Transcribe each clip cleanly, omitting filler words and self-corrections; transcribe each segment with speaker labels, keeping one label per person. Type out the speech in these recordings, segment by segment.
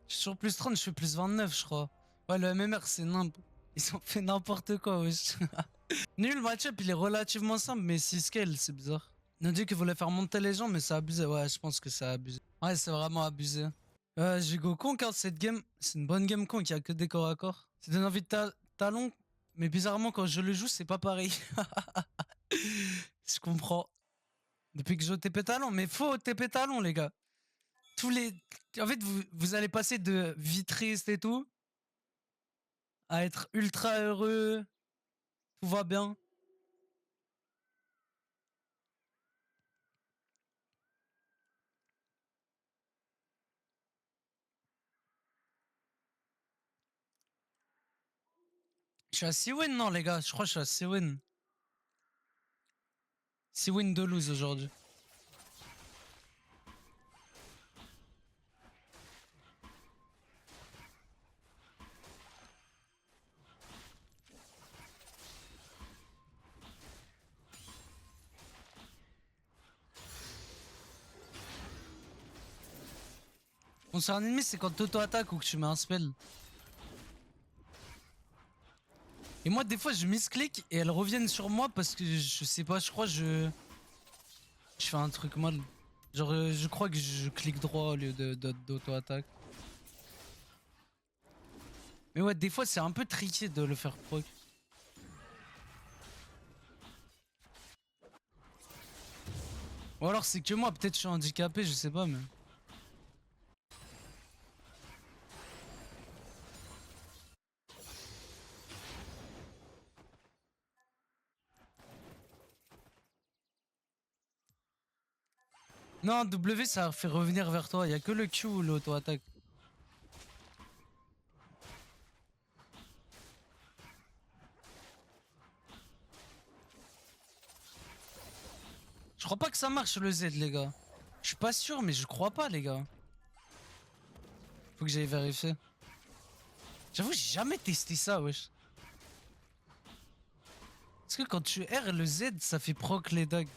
Speaker 1: Je suis sur plus 30, je fais plus 29, je crois. Ouais, le MMR, c'est nimp. Ils ont fait n'importe quoi, wesh. Nul, match-up, il est relativement simple, mais 6 scale, c'est bizarre. On a dit qu'ils voulaient faire monter les gens, mais ça a abusé. Ouais, je pense que ça a abusé. Ouais, c'est vraiment abusé. J'ai go conk, hein, cette game. C'est une bonne game conk, il y a que des corps à corps. Ça donne envie de talon, mais bizarrement, quand je le joue, c'est pas pareil. Je comprends. Depuis que je joue TP talon, mais faut TP talon, les gars. Tous les. En fait, vous allez passer de vie triste et tout à être ultra heureux. Tout va bien. Je suis à 6 wins, non, les gars. Je crois que je suis à 6 wins. 6 wins de lose aujourd'hui. Bon, sur un ennemi, c'est quand t'auto-attaques ou que tu mets un spell. Et moi, des fois, je misclick et elles reviennent sur moi parce que je sais pas, je crois je fais un truc mal. Genre, je crois que je clique droit au lieu d'auto-attaque. Mais ouais, des fois, c'est un peu tricky de le faire proc. Ou alors, c'est que moi, peut-être je suis handicapé, je sais pas, mais. Non, W, ça fait revenir vers toi. Il y a que le Q ou l'auto-attaque. Je crois pas que ça marche le Z, les gars. Je suis pas sûr, mais je crois pas, les gars. Faut que j'aille vérifier. J'avoue, j'ai jamais testé ça, wesh. Parce que quand tu R le Z, ça fait proc les dogs.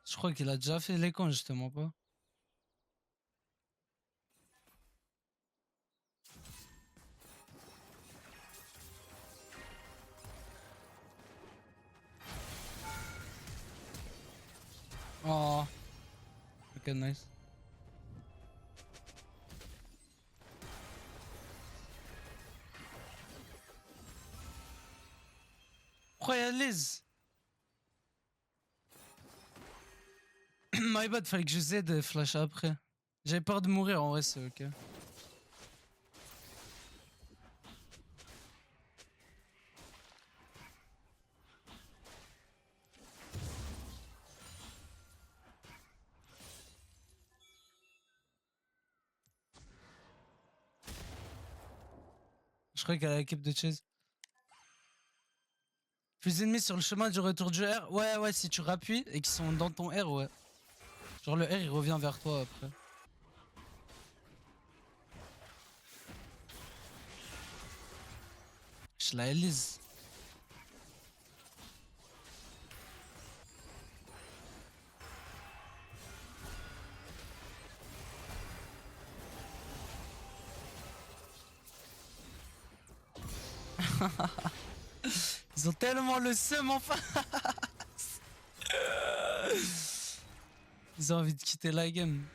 Speaker 1: Je crois qu'il a déjà fait les cons, justement pas. Oh. Ok, nice. Pourquoi il y a Liz? My bad, fallait que je Z flash après. J'avais peur de mourir, en vrai, c'est ok. Je crois qu'elle a l'équipe de Chase. Plus ennemis sur le chemin du retour du R. Ouais, ouais, si tu rappuies et qu'ils sont dans ton R, ouais. Genre le R, il revient vers toi après. Je la Elise. Ils ont tellement le seum en face. Ils ont envie de quitter la game.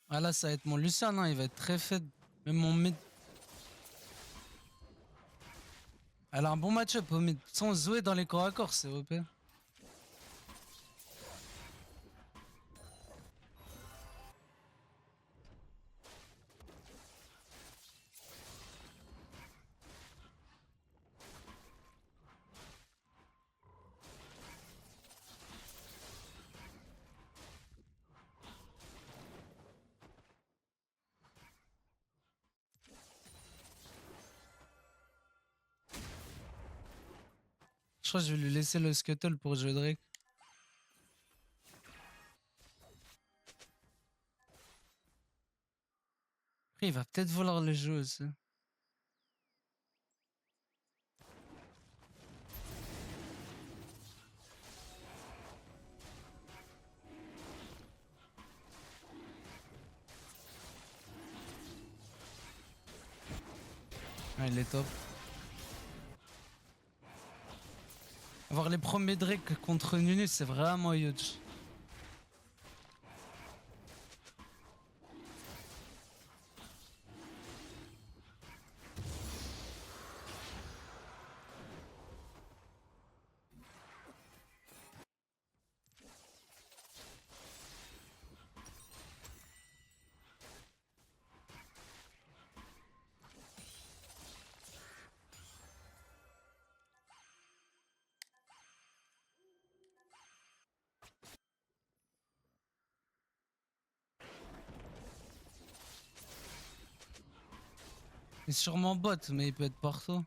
Speaker 1: Ah là, ça va être mon Lucien, hein, il va être très faible. Même mon mid. Elle a un bon match-up au mid. Sans Zoé dans les corps à corps, c'est OP. Je crois que je vais lui laisser le scuttle pour jouer Drake. Après, il va peut-être vouloir le jouer aussi. Ah, il est top. Avoir les premiers Drake contre Nunu, c'est vraiment huge. Il est sûrement bot, mais il peut être partout.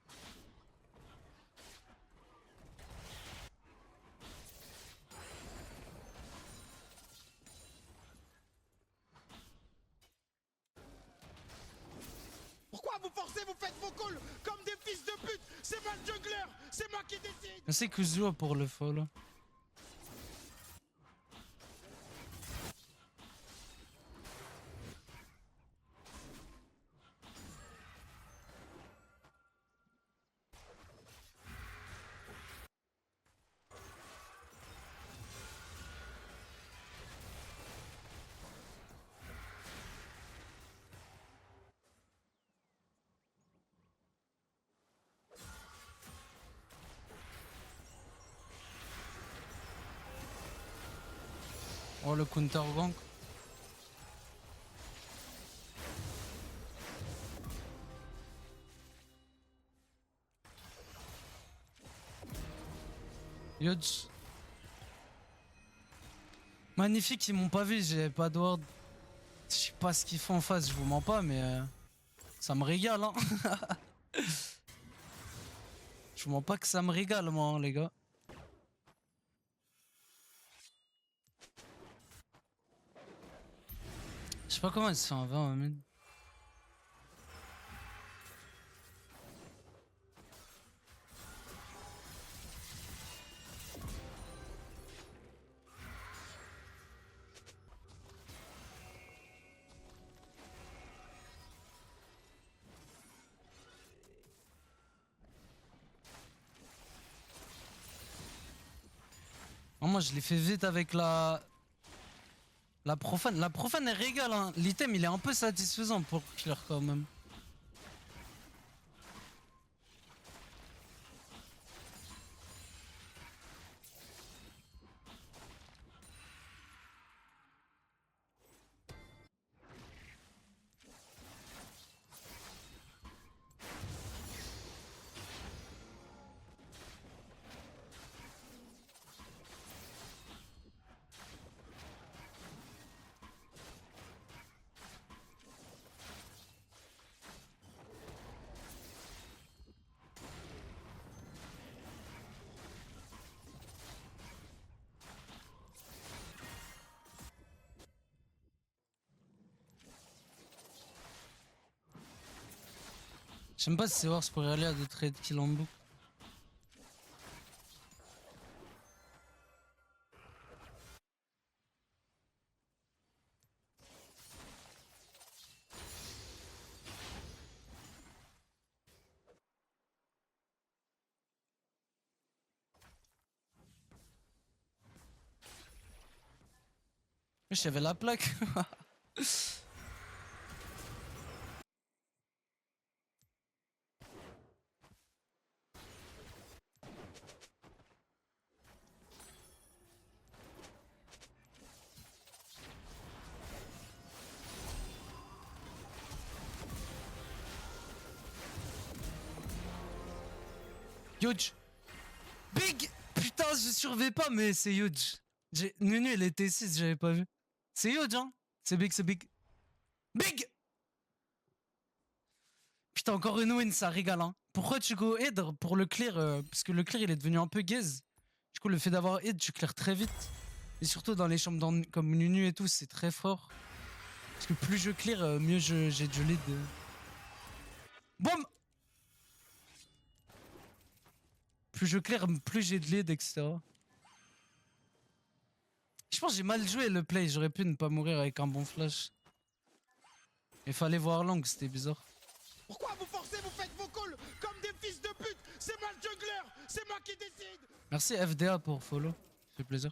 Speaker 2: Pourquoi vous forcez, vous faites vos calls comme des fils de pute? C'est moi le jungler, c'est moi qui décide.
Speaker 1: C'est Kuzuo pour le follow. Oh, le counter gank. Huge. Magnifique, ils m'ont pas vu, j'ai pas de ward. Je sais pas ce qu'ils font en face, je vous mens pas, mais ça me régale, hein. Je vous mens pas que ça me régale, moi, hein, les gars. Je sais pas comment il se fait un 20 en mid. Oh, moi, je l'ai fait vite avec la profane. La profane, elle régale, hein. L'item, il est un peu satisfaisant pour clear quand même. Je sais même pas si c'est Wars pour aller à de trade kill en boucle. J'avais la plaque. Huge. Big. Putain, je survais pas, mais c'est huge. Nunu, elle était 6, j'avais pas vu. C'est huge, hein. C'est big, c'est big. Big. Putain, encore une win, ça régale, hein. Pourquoi tu go aid pour le clear parce que le clear il est devenu un peu gaze. Du coup, le fait d'avoir aid, tu clears très vite. Et surtout dans les chambres comme Nunu et tout, c'est très fort. Parce que plus je clear, mieux j'ai du lead. Boum! Plus je clear, plus j'ai de lead, etc. Je pense que j'ai mal joué le play, j'aurais pu ne pas mourir avec un bon flash. Il fallait voir l'angle, c'était bizarre.
Speaker 2: Pourquoi vous forcez, vous faites vos calls comme des fils de pute? C'est moi le jungler, c'est moi qui décide.
Speaker 1: Merci FDA pour follow, ça fait plaisir.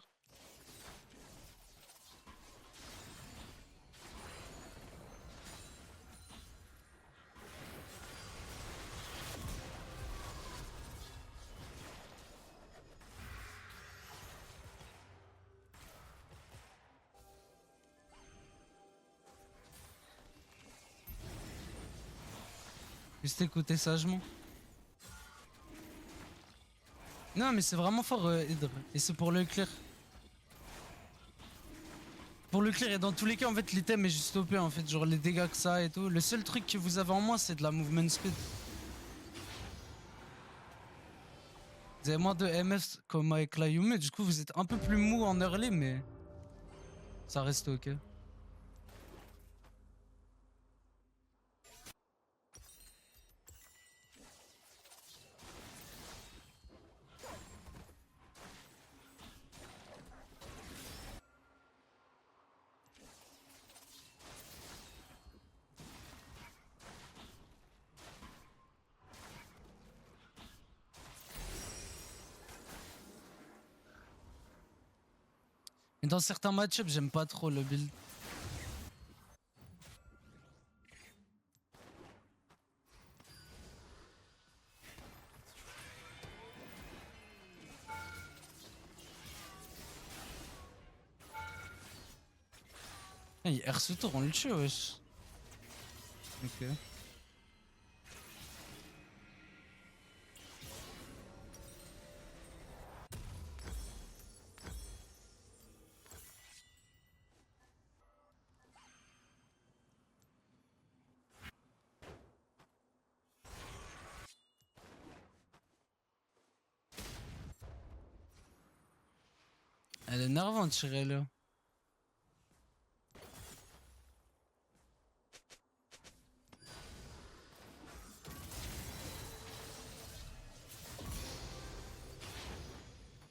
Speaker 1: Juste écouter sagement. Non mais c'est vraiment fort Hydre. Et c'est pour le clear. Pour le clear et dans tous les cas en fait l'item est juste OP en fait. Genre les dégâts que ça et tout. Le seul truc que vous avez en moins c'est de la movement speed. Vous avez moins de MF comme avec la Yume. Du coup vous êtes un peu plus mou en early mais ça reste ok. Mais dans certains match-ups j'aime pas trop le build. Ah, il R ce tour, on le tue, wesh. Ok. Elle est énervante, Chirelio.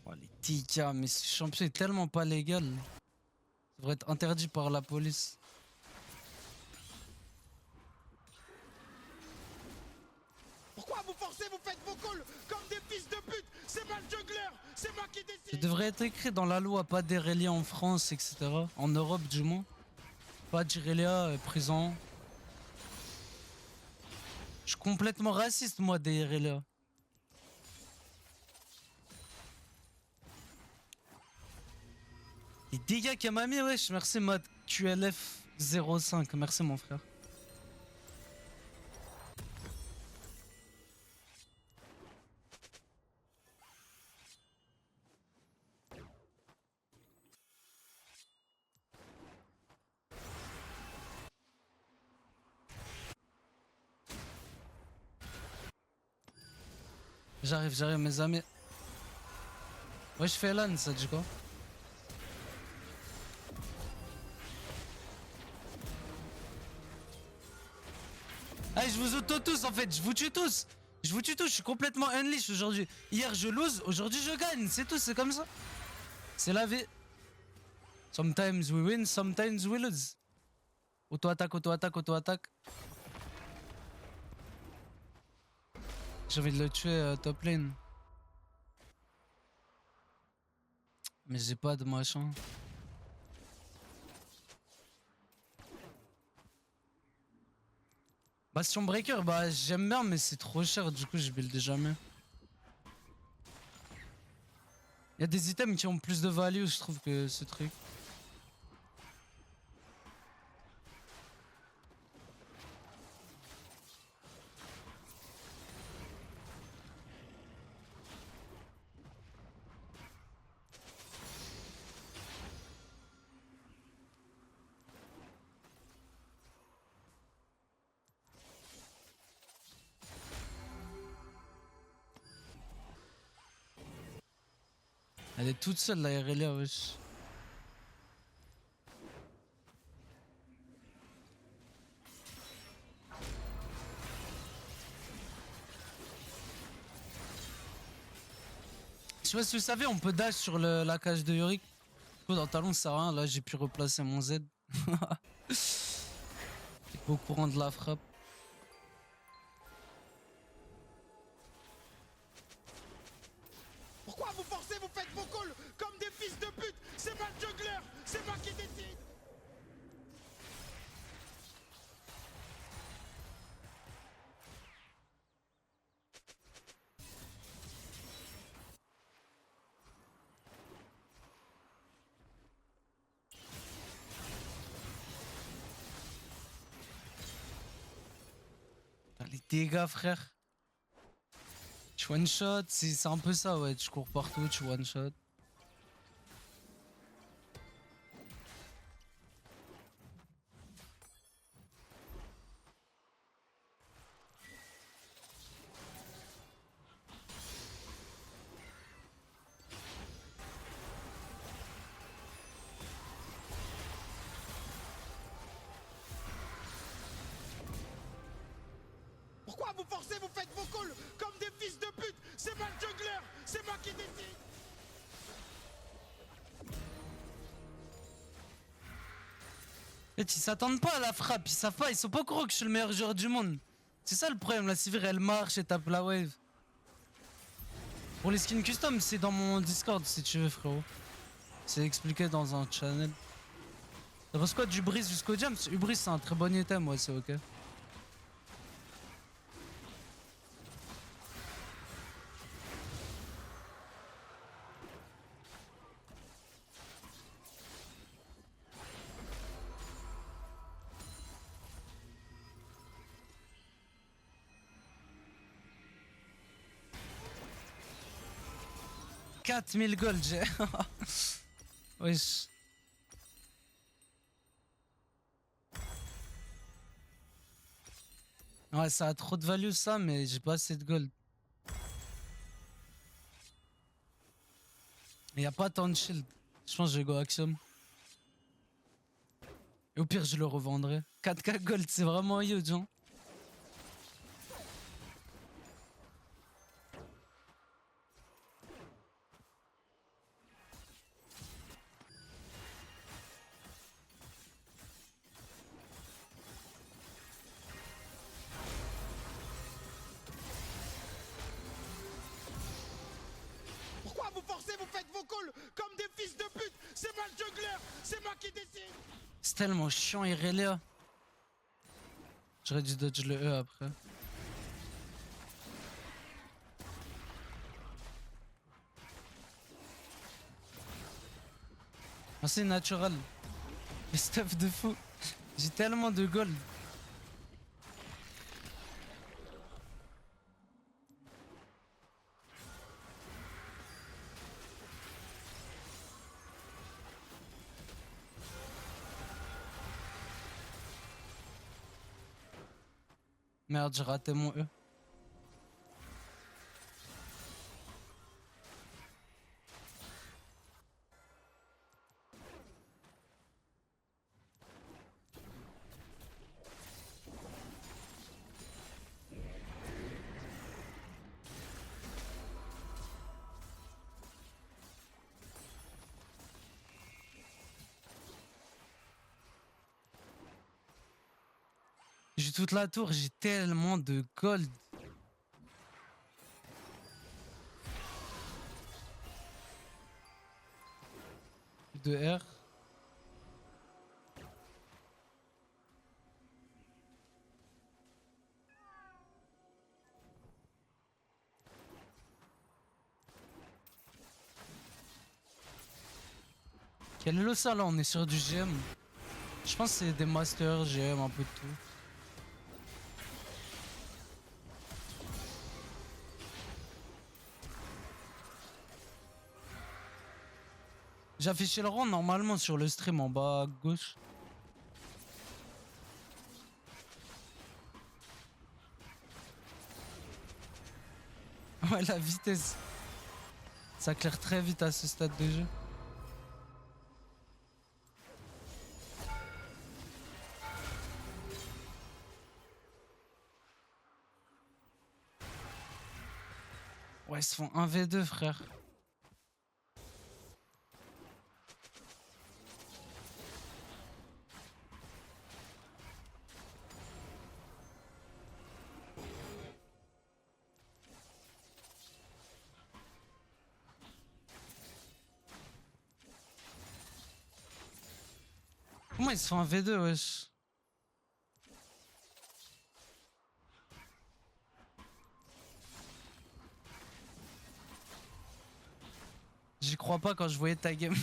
Speaker 1: Oh, les TK, mais ce champion est tellement pas légal. Ça devrait être interdit par la police.
Speaker 2: Pourquoi vous forcez, vous faites vos calls comme des fils de pute? C'est moi le jungler, c'est moi qui
Speaker 1: Ça
Speaker 2: décide.
Speaker 1: devrait être écrit dans la loi, pas d'Irelia en France, etc. En Europe, du moins. Pas d'Irelia, prison. Je suis complètement raciste, moi, des Irelia. Les dégâts qu'elle m'a mis, wesh. Merci, mode QLF05. Merci, mon frère. J'arrive, mes amis. Ouais, je fais LAN, ça dit quoi? Ah, je vous auto tous en fait, je vous tue tous. Je vous tue tous, je suis complètement unleash aujourd'hui. Hier je lose, aujourd'hui je gagne, c'est tout, c'est comme ça. C'est la vie. Sometimes we win, sometimes we lose. Auto-attaque, auto-attaque, auto-attaque. J'ai envie de le tuer top lane. Mais j'ai pas de machin. Bastion Breaker, bah j'aime bien mais c'est trop cher, du coup je build jamais. Il y a des items qui ont plus de value, je trouve, que ce truc. Elle est toute seule la Irelia, wesh. Je sais pas si vous savez, on peut dash sur la cage de Yorick. Du coup, dans Talon, ça sert à rien. Là, j'ai pu replacer mon Z. T'es pas au courant de la frappe.
Speaker 2: Pourquoi vous forcez, vous faites vos calls comme des fils de pute? C'est moi le jungler, c'est moi qui décide.
Speaker 1: Les dégâts, frère. Tu one shot, c'est un peu ça, ouais. Tu cours partout, tu one shot.
Speaker 2: Pourquoi vous forcez, vous faites vos calls comme des fils de pute? C'est moi le jungler, c'est moi qui décide.
Speaker 1: En fait, ils s'attendent pas à la frappe, ils savent pas, ils sont pas au courant que je suis le meilleur joueur du monde. C'est ça le problème, la Sivir elle marche et tape la wave. Pour les skins custom, c'est dans mon Discord si tu veux, frérot. C'est expliqué dans un channel. T'as pensé quoi du Breeze jusqu'au Jam? Ubris c'est un très bon item, ouais, c'est ok. « 4000 gold, j'ai. Wesh. Ouais, ça a trop de value ça, mais j'ai pas assez de gold. Et y a pas tant de shield. Je pense que je vais go Axiom. Et au pire, je le revendrai. 4K gold, c'est vraiment huge, hein.
Speaker 2: Pourquoi vous forcez, vous faites vos calls comme des fils de pute? C'est moi le jungler, c'est moi qui décide.
Speaker 1: C'est tellement chiant, Irelia. J'aurais dû dodge le E après. Ah, c'est natural. Les stuff de fou. J'ai tellement de gold. Merde, j'ai raté mon E. J'ai toute la tour, j'ai tellement de gold. De R. Quel est le ça là? On est sur du GM. Je pense que c'est des masters, GM, un peu de tout. J'ai affiché le rang normalement sur le stream en bas à gauche. Ouais, la vitesse. Ça claire très vite à ce stade de jeu. Ouais, ils se font 1v2, frère. Comment ils se font 1v2, wesh? J'y crois pas quand je voyais ta game.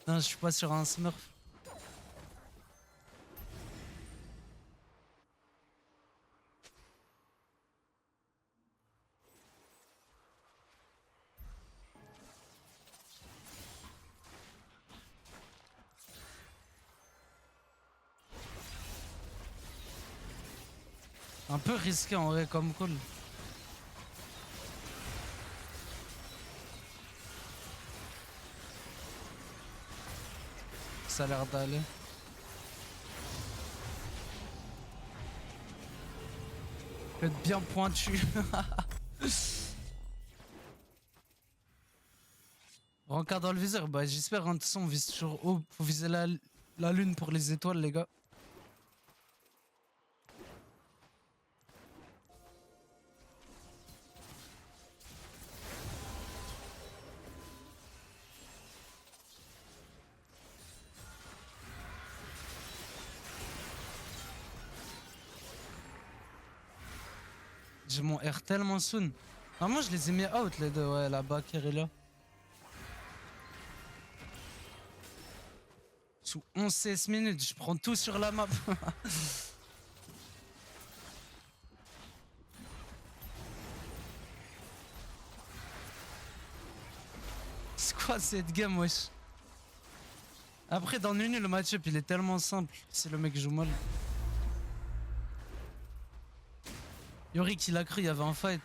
Speaker 1: Non, je suis pas sur un smurf. Un peu risqué en vrai comme call. Ça a l'air d'aller. Peut être bien pointu. Rencard dans le viseur, bah j'espère, hein, de toute façon on vise toujours haut. Faut viser la lune pour les étoiles, les gars. J'ai mon R tellement soon. Ah, moi je les ai mis out les deux, ouais, là-bas, là. Sous 11-16 minutes, je prends tout sur la map. C'est quoi cette game, wesh? Après, dans Nunu, le match-up il est tellement simple si le mec joue mal. Yorick il a cru, il y avait un fight.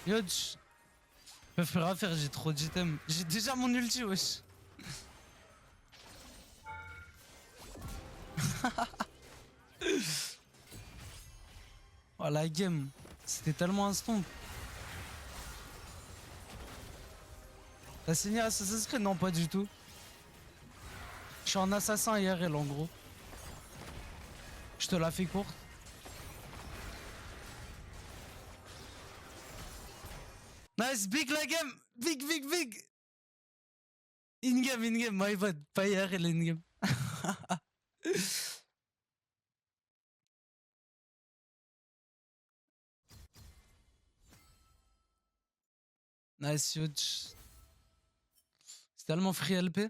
Speaker 1: Yo, je peux faire affaire, j'ai trop d'items. J'ai déjà mon ulti, wesh. Oh la game, c'était tellement instant. T'as signé Assassin's Creed? Non, pas du tout. Je suis en assassin IRL en gros. Je te la fais courte. Nice, big la game. Big, big, big. In-game, my bad. Pas IRL, in-game. Nice, huge. C'est tellement free LP.